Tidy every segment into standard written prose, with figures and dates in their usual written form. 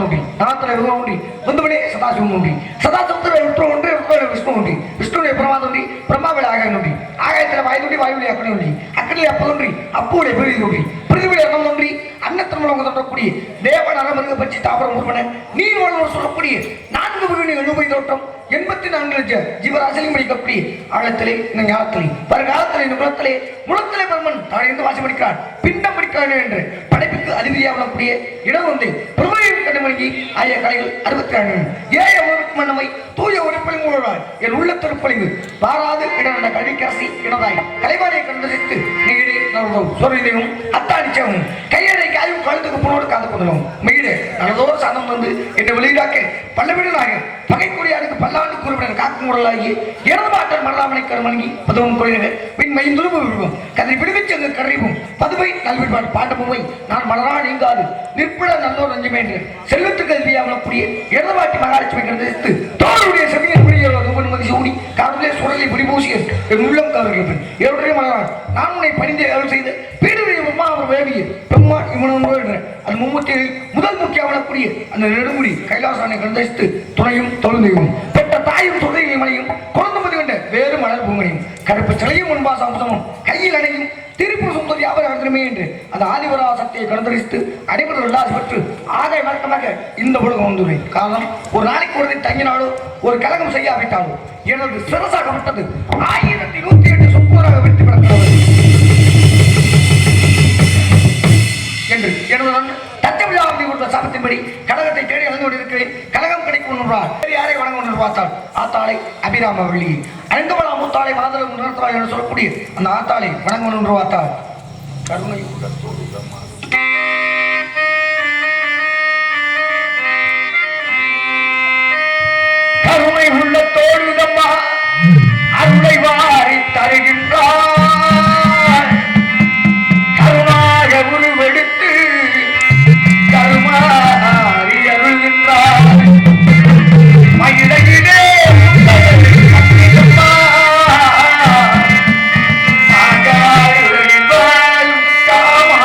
உண்டி நாத்திர உண்டி வந்துவிடே சதாசிவம் உண்டி சதாசிவத்தில் விஷ்ணு உண்டு விஷ்ணு உண்டி விஷ்ணுடைய பிரமாதம் உண்டி பிரம்மாவில ஆகாயம் உண்டி ஆகாயத்தில் வாயுண்டி வாயுடைய அக்கடி உண்டி அக்கடியில் அப்பதொன்றி அப்புடைய பிரிதி உண்டி பிரிதிவுடைய அகம் ஒன்றி அன்னத்திரமும் தோற்றக்கூடிய தேவ நரமிருக பட்சி தாவரம் உருவன நீர் வளம் சொல்லக்கூடிய 4 மில்லியன் 70 தோற்றம் 84 லட்சம் ஜீவராசிலையும் படிக்கக்கூடிய ஆழத்திலே இந்த ஞானத்திலே வருகாலத்திலே குலத்திலே முளத்திலே பிரம்மன் தான் இருந்து வாசி படிக்கிறான் பிண்டம் படிக்கிறான் என்று படைப்புக்கு அதிபதியாக வரக்கூடிய இடம் வந்து பிரபையும் கண்டுமணிக்கு ஆகிய கலைகள் 64 ஏய உருவக்கு மன்னமை தூய உறுப்பலிங் உழவாய் என் உள்ள திருப்பலிங்கு பாராது இடன கல்விக்காசி இடதாய் கலைவாரியை கண்டறித்து நீடே நல்லதும் சூரியனையும் அத்தானிச்சவும் கையடை காயும் கழுத்துக்கு புனோடு காது கொண்டலும் மீடு நல்லதோர் சனம் வந்து என்று வெளியிடாக்க பல்லவிடனாக பகைக்குடியாருக்கு பல்லாண்டு கூறுவினர் காக்கும் உடலாகி இறந்துபாட்டர் மரலாமனை கருமணி பதுவும் குறையினர் பின் மையும் துருபு விழுவோம் கதை விடுவிச்சங்கு கரைவும் பதுவை நல்விடுவார் பாண்டமுவை நான் மலரா நீங்காது நிற்பட நல்லோர் நஞ்சமே என்று செல்வத்து கல்வியாமலக்கூடிய இறந்துபாட்டி மகாலட்சுமி கருத்து தோளுடைய செவியன் மதி சூடி காதலே சுடலை பிடிபூசியன் என் உள்ளம் கவர்கிறேன் எவருடைய மலரான் நான் உன்னை பணிந்து அருள் செய்த பீடுடைய உமா அவர் வேவிய பிரம்மா இவனோ என்ற அது மும்மூர்த்தியில் முதல் முக்கியமானக்கூடிய அந்த நெடுமுடி கைலாசானை கண்டறித்து துணையும் தொழுந்தையும் பெற்ற தாயும் தொழிலை மலையும் குழந்தை கண்ட வேறு மலர் பூமணியும் கருப்பு சிலையும் முன்பாச அம்சமும் கையில் அணையும் திருப்பூர் சுந்தரி அவர் அழுதுமே என்று அந்த ஆதிவரா சக்தியை கண்டறித்து அடைபெற்று உல்லாசம் பெற்று ஆதாய வழக்கமாக இந்த உலகம் வந்துள்ளேன் காரணம் ஒரு நாளைக்கு ஒரு தங்கினாலோ ஒரு கலகம் செய்யாவிட்டாலோ எனது சிறசாகப்பட்டது 1108 சொற்பூராக வெற்றி பெறப்படுவது என்று எனது தத்தமிழாவதி கொடுத்த சாபத்தின்படி கழகத்தை தேடி அழைந்து கொண்டிருக்கிறேன் கழகம் கிடைக்கும் என்றார் யாரை வணங்க ஒன்று பார்த்தாள் ஆத்தாளை அபிராம வள்ளி ஐந்தவளா மூத்தாளை மாதளம் நிறுத்தலாம் என்று சொல்லக்கூடிய அந்த ஆத்தாளை வணங்க ஒன்று பார்த்தாள் கருணை கருணை உள்ளத்தோடு இதம்மா அருளை வாரி தருகின்றார் கருணாக உருவெடுத்து கருமாறி அருள்கின்றார் மயிலையிலே காமா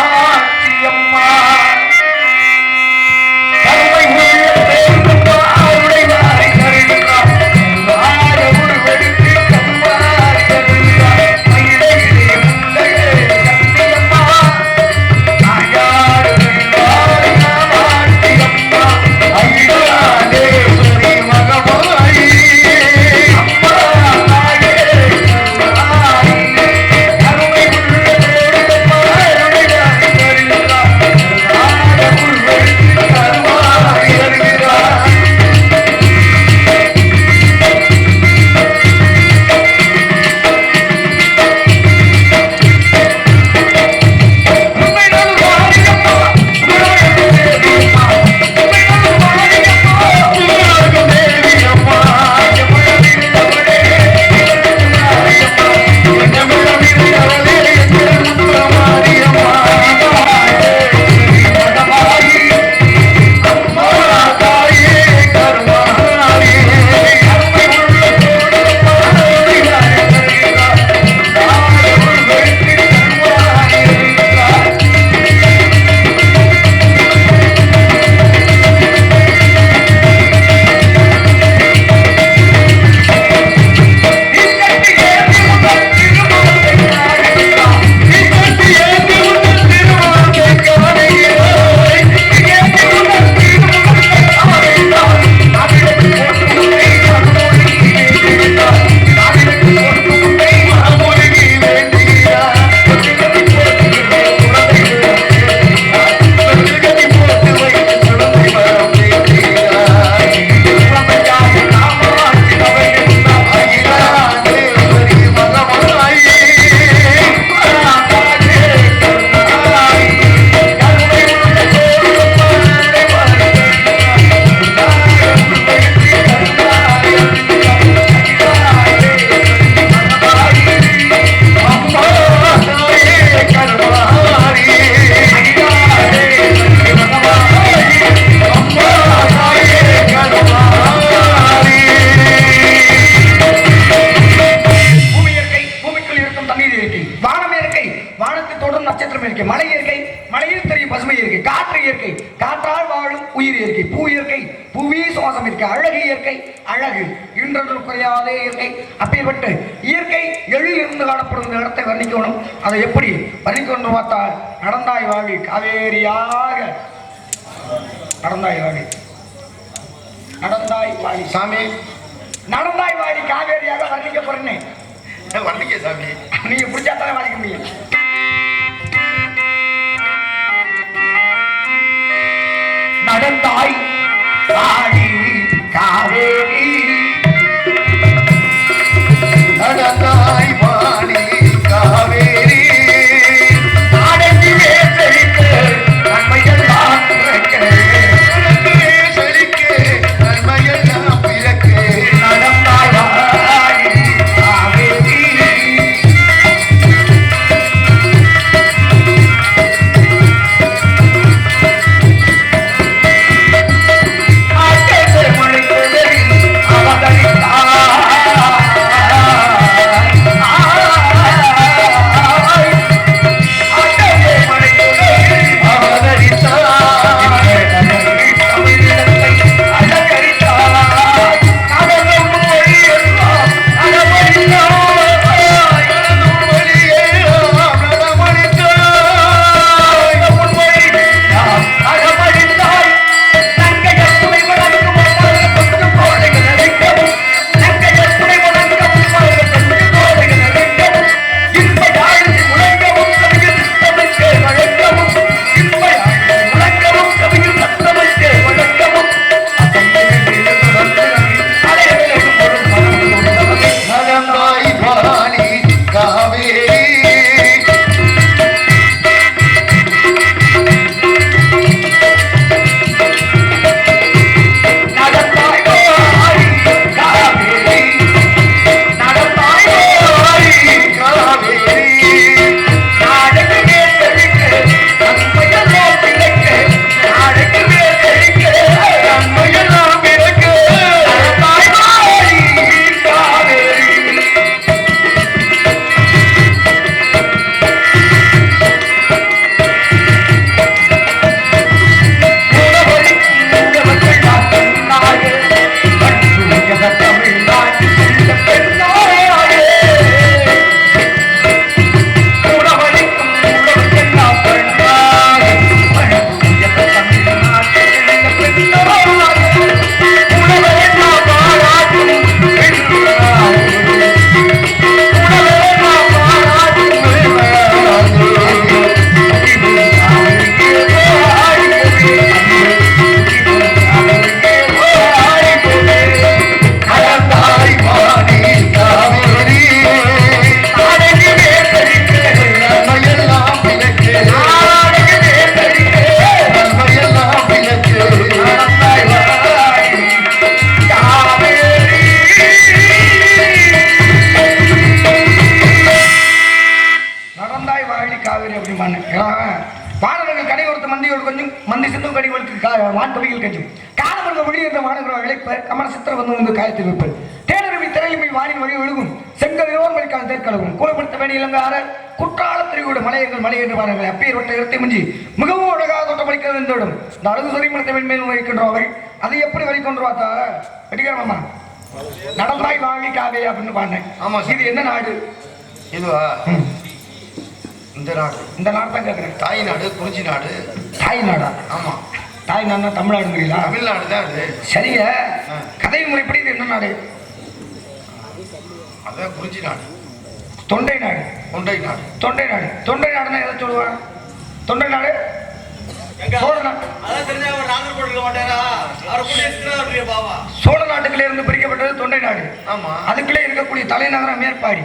இயற்கை, புவி சுவாசம் இருக்கு. அழகு இயற்கை, அழகு இன்று குறையாத இயற்கை. அப்பேற்பட்ட இயற்கை எழில் இருந்து காணப்படும் இந்த இடத்தை வர்ணிக்கணும். அதை எப்படி வர்ணிக்கணும் பார்த்தால், நடந்தாய் வாழி காவேரியாக, நடந்தாய் வாழி, நடந்தாய் வாழி சாமி, நடந்தாய் வாழி காவேரியாக வர்ணிக்க போறேன்னு வர்ணிக்க சாமி. நீங்க பிடிச்சாத்தானே வர்ணிக்க முடியும். நடந்தாய் வாழி காவேரி, நடந்தாய் வாழி காவேரி, நாடெங்கிலே செழிக்க நன்மையெல்லாம் பிறக்க, செழிக்க நன்மையெல்லாம் பிறக்க, நடந்தாய் வாழி காவேரி. பாடல்கள் கடை ஒருத்த மந்தியோடு கொஞ்சம் மந்தி சிந்தும் கடிகளுக்கு வான்கவிகள் கஞ்சும் காலமர்ந்த வெளியிருந்த மாநகர இழைப்பர் கமல சித்திர வந்து காயத்தில் வைப்பர் தேனருவி திரையிலுமை வானின் வழி ஒழுகும் செங்கதிரோர் மணிக்கான தேர்க்கலவும் கூலப்படுத்த வேண்டிய இலங்கார குற்றாலத்திரியோடு மலையர்கள் மலை என்று பாருங்கள் அப்பேர் வட்ட இடத்தை மிஞ்சி மிகவும் அழகாக தோட்டமளிக்கிறது என்றோடும் இந்த அழகு சொரிமணத்தை மேல் வைக்கின்றோம் அவர்கள் அதை எப்படி வழிகொண்டு பார்த்தா வெட்டிக்கிறோம் நடந்தாய் வாங்கி காவே அப்படின்னு பாடினேன். ஆமா, இது என்ன நாடு? இதுவா இந்த நாடு. இந்த நாடு தான் கேட்குறேன். தாய் நாடு, குறிஞ்சி நாடு. தாய் நாடா? ஆமா, தாய் நாடுனா தமிழ்நாடுங்கிறீங்களா? தமிழ்நாடு தான் அது. சரிங்க, கதை முறைப்படி இது என்ன நாடு? அதான் குறிஞ்சி நாடு. தொண்டை நாடு. தொண்டை நாடு. தொண்டை நாடு. தொண்டை நாடுன்னா எதை சொல்லுவான்? தொண்டை நாடு சோழ நாட்டுக்குள்ளே இருந்து பிரிக்கப்பட்டது தொண்டை நாடு. ஆமா, அதுக்குள்ளே இருக்கக்கூடிய தலைநகரம் மேற்பாடி,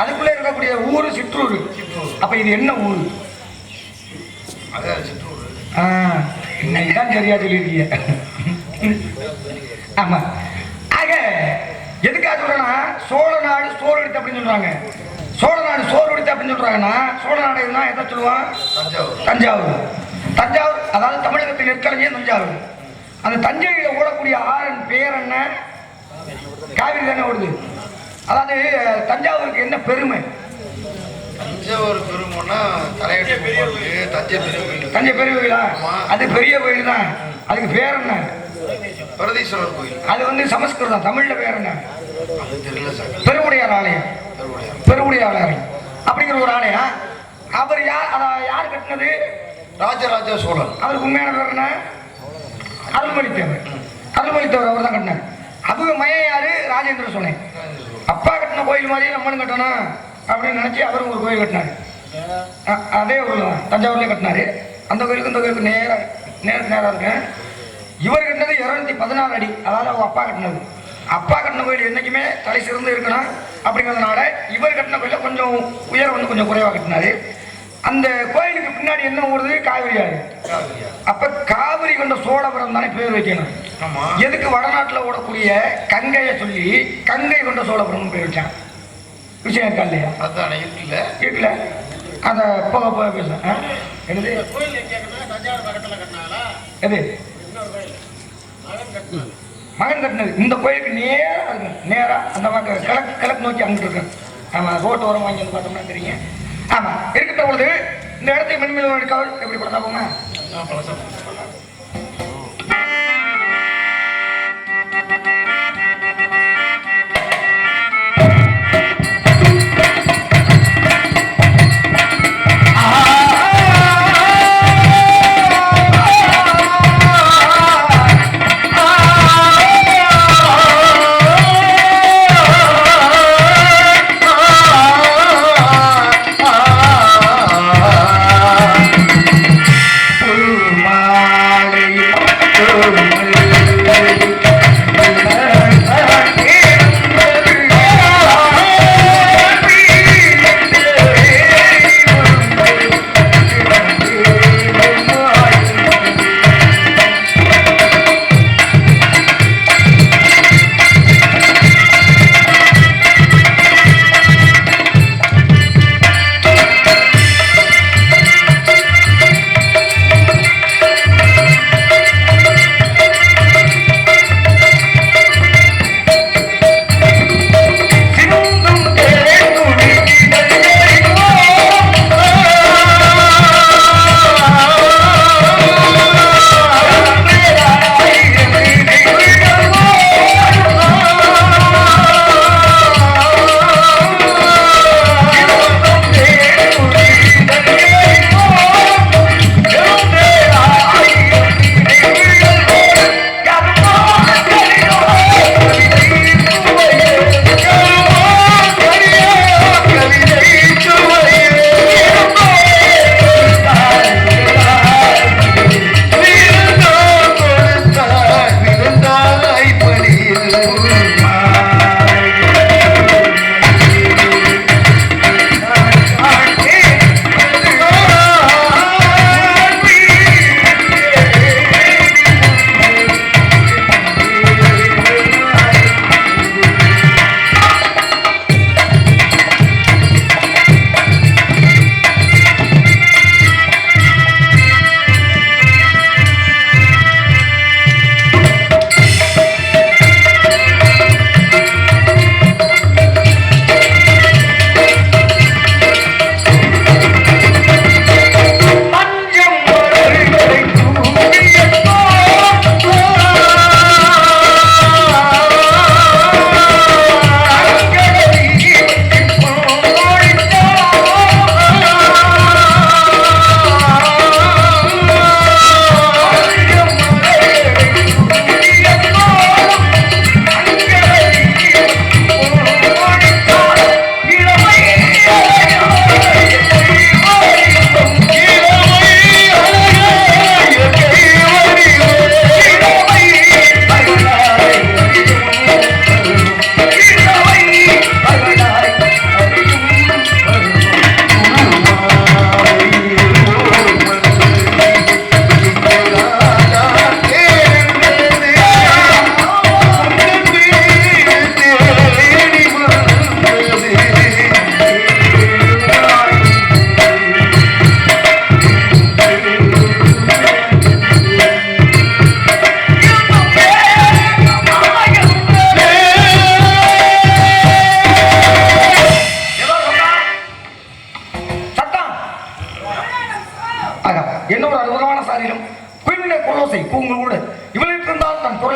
அதுக்குள்ளே இருக்கக்கூடிய ஊரு சிற்றூர். அப்ப இது என்ன ஊரு? இன்னைக்குதான் சரியா சொல்லியிருக்கீங்க. ஆமா, ஆக எதுக்காக சொல்றேன்னா சோழ நாடு சோறு எடுத்து அப்படின்னு சொல்றாங்க. சோழ நாடு சோறு எடுத்து அப்படின்னு சொல்றாங்கன்னா சோழ நாடு எதை சொல்லுவான்? தஞ்சாவூர். தஞ்சாவூர் அதாவது தமிழகத்தில் நெற்களஞ்சிய தஞ்சாவூர். அந்த தஞ்சையில் ஓடக்கூடிய ஆறன் பேர் என்ன? காவிரி தானே ஓடுது. அதாவது தஞ்சாவூருக்கு என்ன பெருமை? தஞ்சாவூர் பெருமைன்னா தலையடி பெரிய கோயில், தஞ்சை பெரிய கோயில். தஞ்சை பெரிய கோயிலா? அது பெரிய கோயில் தான். அதுக்கு பேர் என்ன? பிரகதீஸ்வரர் கோயில். அது வந்து சமஸ்கிருதம், தமிழ்ல பேர் என்ன? அது தெரியல சார். பெருவுடையார் ஆலயம். பெருவுடையார் ஆலயம் அப்படிங்கிற ஒரு ஆலயம். அவர் யார் கட்டினது? ராஜராஜ சோழன். அவருக்கு உண்மையான பேர் என்ன? அருள்மொழித்தேவர். அருள்மொழித்தேவர் அவர் தான் கட்டினார். அவங்க மையம் யாரு? ராஜேந்திர சோழன். அப்பா கட்டின கோயில் மாதிரி நம்மளும் கட்டணும் அப்படின்னு நினைச்சு அவரும் ஒரு கோயில் கட்டினாரு. அதே ஒரு தஞ்சாவூர்லேயே கட்டினாரு. அந்த கோயிலுக்கு இந்த கோயிலுக்கு நேராக இருக்கு. இவர் கட்டினது 214 அடி. அதாவது அவங்க அப்பா கட்டினது. அப்பா கட்டின கோயில் என்றைக்குமே தலை சிறந்து இருக்கணும் அப்படிங்கிறதுனால இவர் கட்டின கோயில கொஞ்சம் உயரம் வந்து கொஞ்சம் குறைவாக கட்டினாரு. அந்த கோயிலுக்கு பின்னாடி என்ன ஓடுது? காவிரி ஆறு. அப்ப காவிரி கொண்ட சோழபுரம் தானே பேர் வைக்கணும். எதுக்கு வடநாட்டில் ஓடக்கூடிய கங்கையை சொல்லி கங்கை கொண்ட சோழபுரம் பேர் வச்சான். விஷயம் இருக்கா இல்லையா? அதான் இருக்குல்ல இருக்குல்ல. அதை போக போக பேச என்னது எது மகன் கட்டினது. இந்த கோயிலுக்கு நேரா அந்த பக்கம் கிழக்கு நோக்கி அங்கிட்டு இருக்கு. ஆமா, ரோட்டு ஓரம் வாங்கி வந்து பார்த்தோம்னா தெரியும். ஆமா, இருக்கின்ற பொழுது இந்த இடத்துக்கு மென்மேலும் எடுக்காமல் எப்படி படத்தா போங்க. Mama.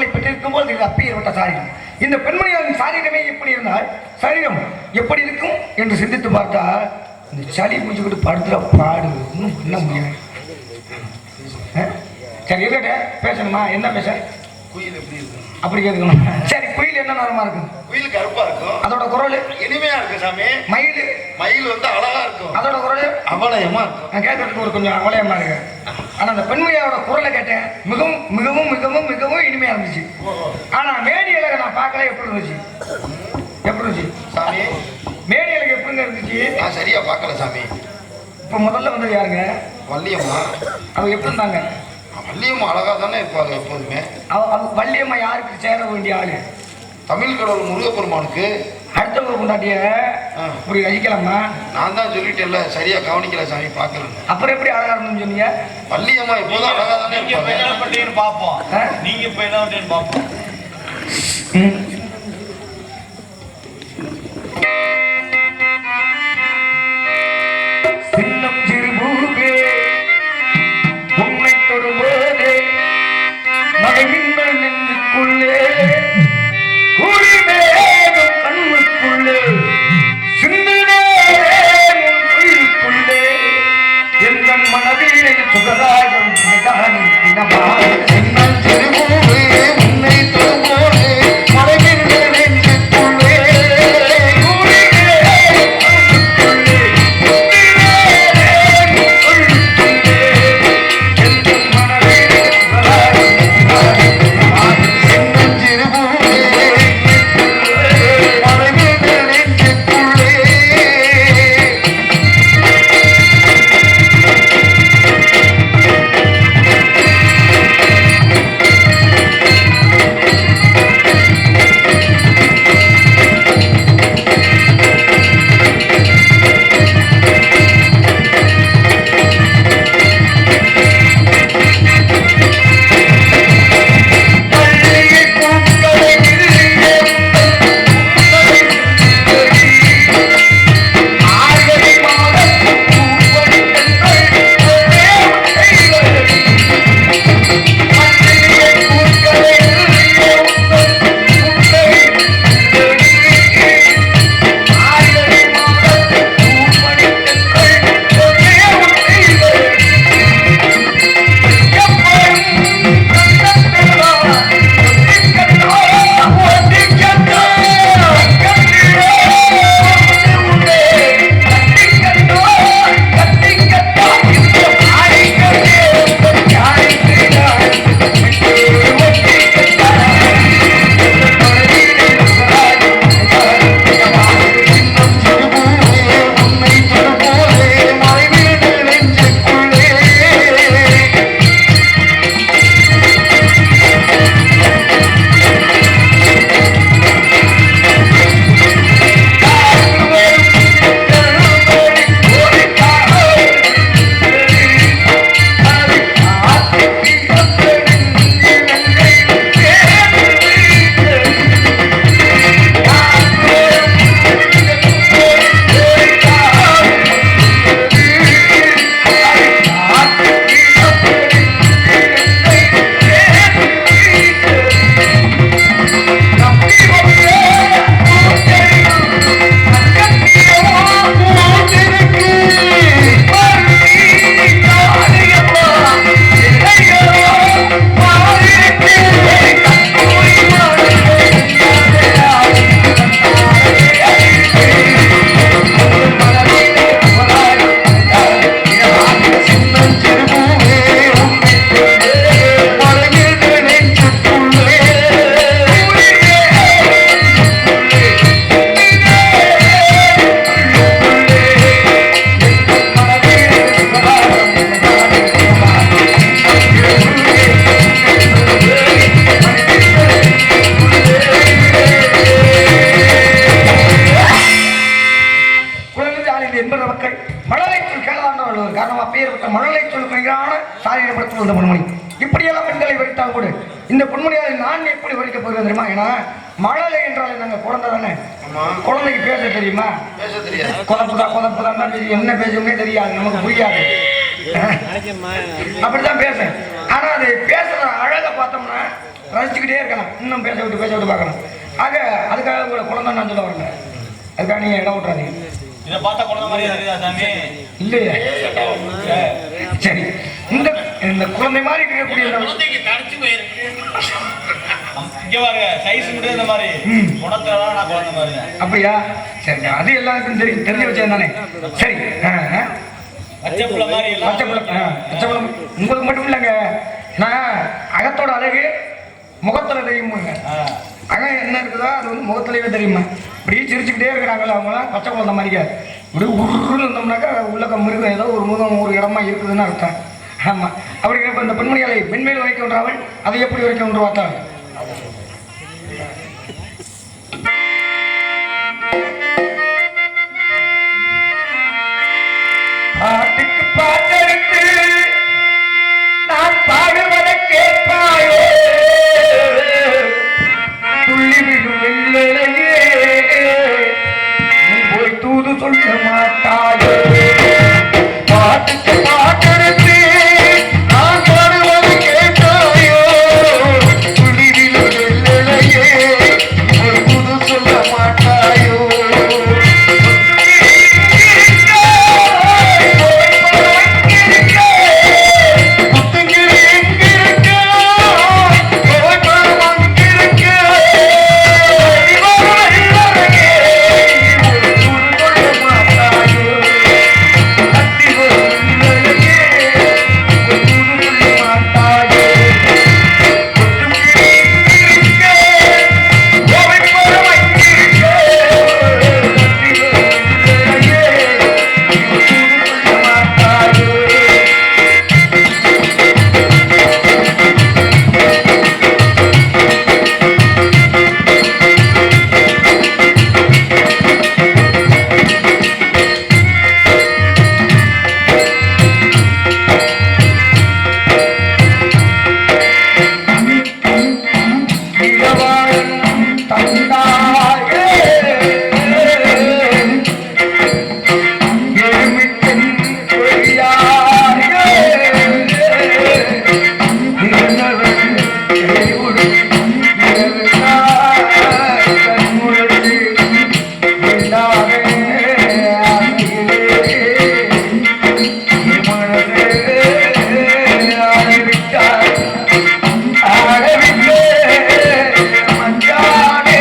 குரலை பெற்றிருக்கும் போது இது அப்பேற்பட்ட சாரீரம். இந்த பெண்மணியின் சாரீரமே எப்படி இருந்தால் சரீரம் எப்படி இருக்கும் என்று சிந்தித்து பார்த்தா இந்த சளி முடிச்சுக்கிட்டு படுத்துற பாடு ஒன்றும் பண்ண முடியாது. சரி இருக்கட்ட பேசணுமா? என்ன பேச? குயில் எப்படி இருக்கும் அப்படி கேட்கணும். சரி, குயில் என்ன நேரமா இருக்கும்? குயில் கருப்பா இருக்கும். அதோட குரல் இனிமையா இருக்கு சாமி. மயில் மயில் வந்து அழகா இருக்கும். அதோட குரல் அவலயமா இருக்கும். நான் கேட்கறதுக்கு ஒரு கொஞ்சம் அவலயமா இருக்கு. ஆனா அந்த பெண்மணியோட குரலை கேட்டேன், மிகவும் மிகவும் மிகவும் மிகவும் இனிமையா இருந்துச்சு. ஆனா மேடி அழகை நான் பார்க்கல. எப்படி இருந்துச்சு? எப்படி இருந்துச்சு சாமி? மேடி அழகு எப்படிங்க இருந்துச்சு? நான் சரியா பார்க்கல சாமி. இப்ப முதல்ல வந்தது யாருங்க? வள்ளியம்மா. அவ எப்படி இருந்தாங்க? வள்ளியம்மா அழகா தானே இருப்பாங்க எப்போதுமே. அவ வள்ளியம்மா யாருக்கு சேர வேண்டிய ஆளு? தமிழ் கடவுள் முருகப்பெருமானுக்கு. அடுத்தவங்க கொண்டாட்டிய இப்படி ரசிக்கலாமா? நான் தான் சொல்லிட்டேன்ல, சரியா கவனிக்கல சாமி, பார்க்கல. அப்புறம் எப்படி அழகா இருந்துன்னு சொன்னீங்க? வள்ளியம்மா எப்போதும் அழகா தானே இருப்பாங்க. பார்ப்போம். நீங்க இப்ப என்ன பண்றீங்கன்னு பார்ப்போம். சின்னம் சிறுபூவே உன்னை தொடும்போதே மழைமின்னல் நெஞ்சுக்குள்ளே குளிமேகம் கண்ணுக்குள்ளே சிந்தினேன் உன் உயிருக்குள்ளே எந்த மனதிலே சுகராகம் தினமாக சின்னம் சிறுபூவே உன்னை தொடும்போதே மழைமின்னல் நெஞ்சுக்குள்ளே சாரீரப்படுத்த வந்த பொன்மணி. இப்படியெல்லாம் பெண்களை வைத்தால் கூட இந்த பொன்மணியாரை நான் எப்படி வலிக்க போகிறேன் தெரியுமா? ஏன்னா மழலை என்றால் நாங்க குழந்தை தானே, குழந்தைக்கு பேச தெரியுமா? குழப்புதான் தெரியும், என்ன பேசுமே தெரியாது, நமக்கு புரியாது, அப்படிதான் பேச. ஆனா அது பேசுற அழகை பார்த்தோம்னா ரசிச்சுக்கிட்டே இருக்கலாம், இன்னும் பேச விட்டு பார்க்கலாம். ஆக அதுக்காக உங்களை குழந்தை நான் சொல்ல வரல, அதுக்காக நீங்கள் இடம் விட்டுறாதீங்க. இதை பார்த்தா குழந்தை மாதிரியா தெரியுதா சாமி? இல்லையே. சரி, இந்த குழந்தை மாதிரி இருக்கக்கூடிய இங்க பாருங்க, சைஸ் மட்டும் இந்த மாதிரி குணத்துல நான் குழந்தை மாதிரி. அப்படியா? சரி, அது எல்லாருக்கும் தெரிஞ்சு வச்சேன் தானே. சரி, பச்சைப்புள்ள மாதிரி பச்சைப்புள்ள உங்களுக்கு மட்டும் இல்லைங்க, நான் அகத்தோட அழகு முகத்துல தெரியுமாங்க. அகம் என்ன இருக்குதோ அது வந்து முகத்துலயே தெரியுமா. இப்படி சிரிச்சுக்கிட்டே இருக்கிறாங்களா அவங்களாம் பச்சை குழந்தை மாதிரிக்க. இப்படி உருன்னு இருந்தோம்னாக்கா உள்ளக்க மிருகம் ஏதோ ஒரு முகம் ஒரு இடமா இருக்குதுன்னு அர்த்தம். ஆமாம், அப்படிங்கிறப்ப இந்த பெண்மணிகளை பெண்மேல் வரைக்கும் ஒன்றாவள் அதை எப்படி வரைக்கும் ஒன்று பார்த்தாள். பாட்டுக்கு பாட்டெடுத்து நான் பாடுவதை கேட்பாயோ, துள்ளி விடும் வெள்ளையே நீ போய் தூது சொல்ல மாட்டாயோ. பாட்டுக்கு பாட்டெடுத்து நான் பாடுவதை கேட்பாயோ, துள்ளி விடும் வெள்ளையே போய் தூது சொல்ல மாட்டாயோ. மஞ்சானே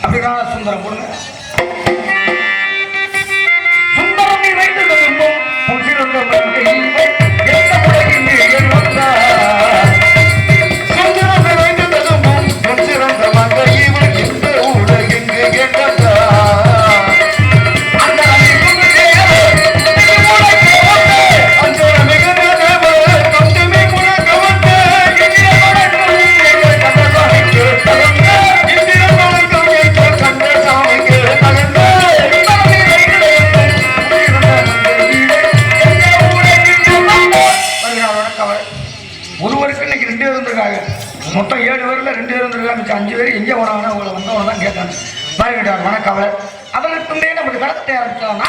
அப்படின்னா சுந்தரம் போடுங்க. சுந்தரம் நிறைந்தது துன்பம் புன்சிறந்த மங்கையில் எந்த உலகின்றி என் வந்தார். சுந்தரம் நிறைந்தது துன்பம் பொன்சிறந்த மங்கையில் எந்த உலகெங்கு கேட்டார். அந்த அன்னைக்கு தேவர் உலகே ஒன்றே. அஞ்சன மிகுந்த தேவர் கந்தமி குலக்க வந்த இந்திர வணக்கம் எங்கள் கந்தசாமிக்கு தகுந்த. இந்திர வணக்கம் எங்கள் கந்தசாமிக்கு தகுந்த. சுந்தரம் நிறைந்தது புன்சிறந்த மங்கையில் எந்த உலகின்றி வந்தார். வருகிறார் வணக்கம். ஒருவருக்கு இன்னைக்கு 2 பேர் வந்திருக்காங்க. மொத்தம் 7 பேர்ல 2 பேர் வந்திருக்காங்க. மிச்சம் 5 பேர் எங்கே போனாங்கன்னா உங்களை வந்தவங்க தான் கேட்டாங்க. பாருங்க வணக்கம். அதற்கு நமது கடத்தை ஆரம்பிக்கலாம்.